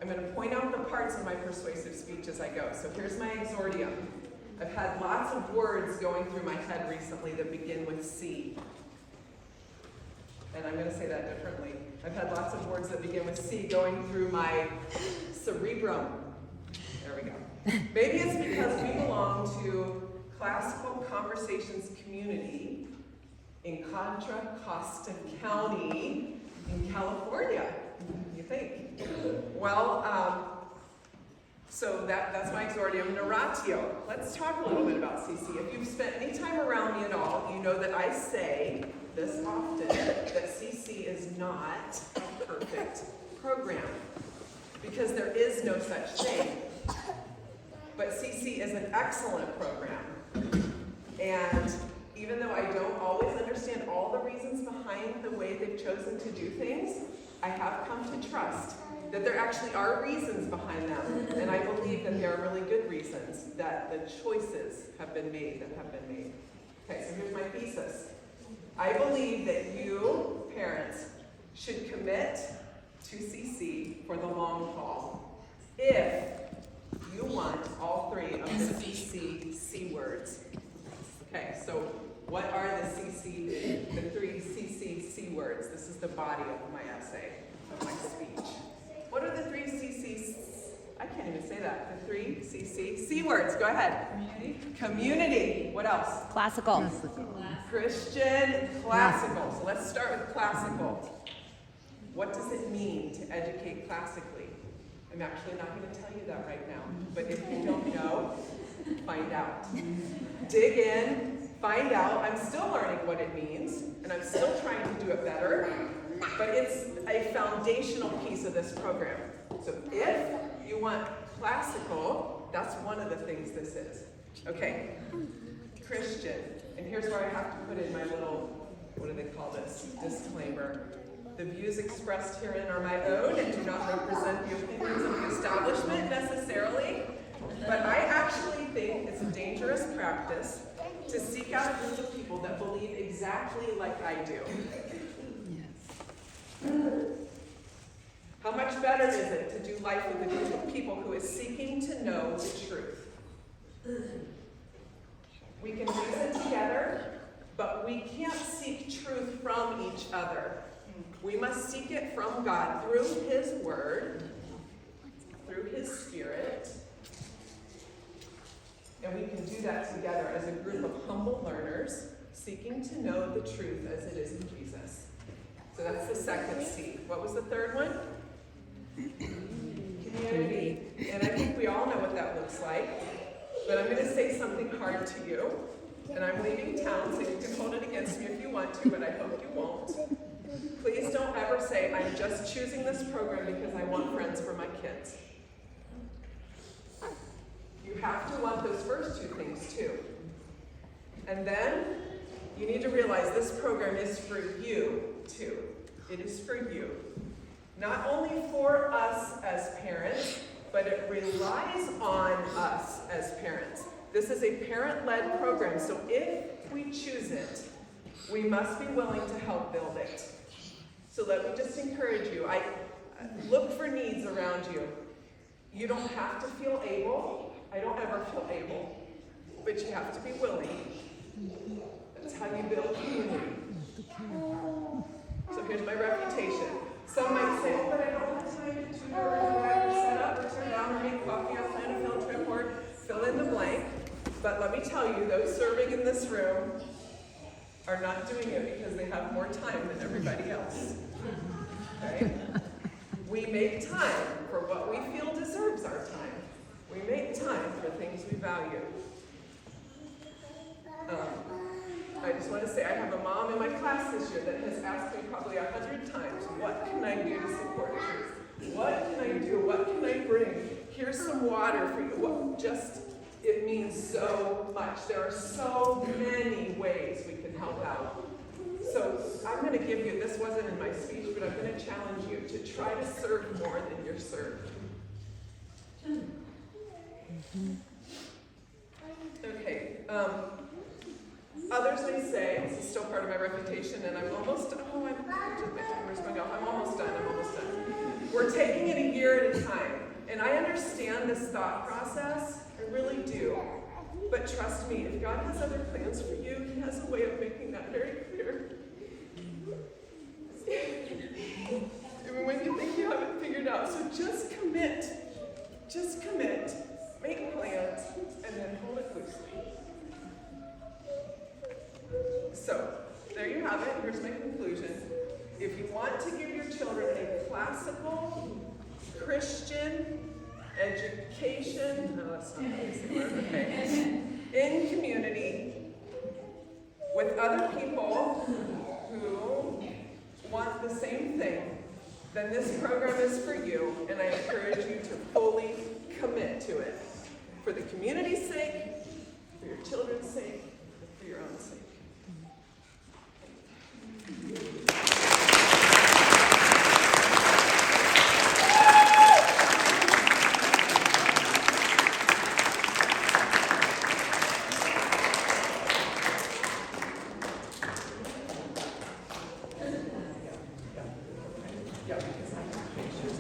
I'm going to point out the parts of my persuasive speech as I go. So here's my exordium. I've had lots of words going through my head recently that begin with C. And I'm going to say that differently. I've had lots of words that begin with C going through my cerebrum. There we go. Maybe it's because we belong to Classical Conversations Community in Contra Costa County in California. You think? Well, so that's my exordium. Narratio. Let's talk a little bit about CC. If you've spent any time around me at all, you know that I say this often, that CC is not a perfect program, because there is no such thing. But CC is an excellent program. And even though I don't always understand all the reasons behind the way they've chosen to do things, I have come to trust that there actually are reasons behind them, and I believe that there are really good reasons that the choices have been made that have been made. Okay, so here's my thesis. I believe that you, parents, should commit to CC for the long haul if you want all three of the CC C words. Okay, so what are the three CC C words? This is the body of my essay, of my speech. What are the three CC? I can't even say that. The three CC C words. Go ahead. Community. What else? Classical. Christian classical. So let's start with classical. What does it mean to educate classically? I'm actually not going to tell you that right now. But if you don't know, find out. Dig in, find out. I'm still learning what it means, and I'm still trying to do it better. But it's a foundational piece of this program. So if you want classical, that's one of the things this is. Okay, Christian. And here's where I have to put in my little, what do they call this? Disclaimer. The views expressed herein are my own and do not represent the opinions of the establishment necessarily. But I actually think it's a dangerous practice to seek out a group of people that believe exactly like I do. How much better is it to do life with a group of people who is seeking to know the truth? We can reason together, but we can't seek truth from each other. We must seek it from God through His Word, through His Spirit, and we can do that together as a group of humble learners seeking to know the truth as it is in Jesus. So that's the second C. What was the third one? Community. And I think we all know what that looks like. But I'm going to say something hard to you. And I'm leaving town, so you can hold it against me if you want to, but I hope you won't. Please don't ever say, I'm just choosing this program because I want friends for my kids. You have to want those first two things too. And then you need to realize this program is for you too. It is for you. Not only for us as parents, but it relies on us as parents. This is a parent-led program, so if we choose it, we must be willing to help build it. So let me just encourage you. I look for needs around you. You don't have to feel able. I don't ever feel able. But you have to be willing. That's how you build community. So here's my reputation. Some might say, oh, but I don't have time to tutor or drive or set up or turn down or make coffee or plan a field trip or fill in the blank. But let me tell you, those serving in this room are not doing it because they have more time than everybody else. Okay? We make time for what we feel deserves our time. We make time for things we value. I just want to say I have a mom in my class this year that has asked me probably 100 times, what can I do to support you? What can I do? What can I bring? Here's some water for you. It means so much. There are so many ways we can help out. So I'm going to give you, this wasn't in my speech, but I'm going to challenge you to try to serve more than you're served. Okay. Others may say, this is still part of my reputation, and I'm almost, my timer's going off. I'm almost done. We're taking it a year at a time. And I understand this thought process, I really do. But trust me, if God has other plans for you, He has a way of making that very clear. Even when you think you have it figured out. So just commit. Just commit. Make plans, and then hold it loosely. So, there you have it. Here's my conclusion. If you want to give your children a classical Christian education, no, that's not the easy word, okay, in community with other people who want the same thing, then this program is for you, and I encourage you to fully commit to it. For the community's sake, for your children's sake, for your own sake. Yeah, because I have pictures.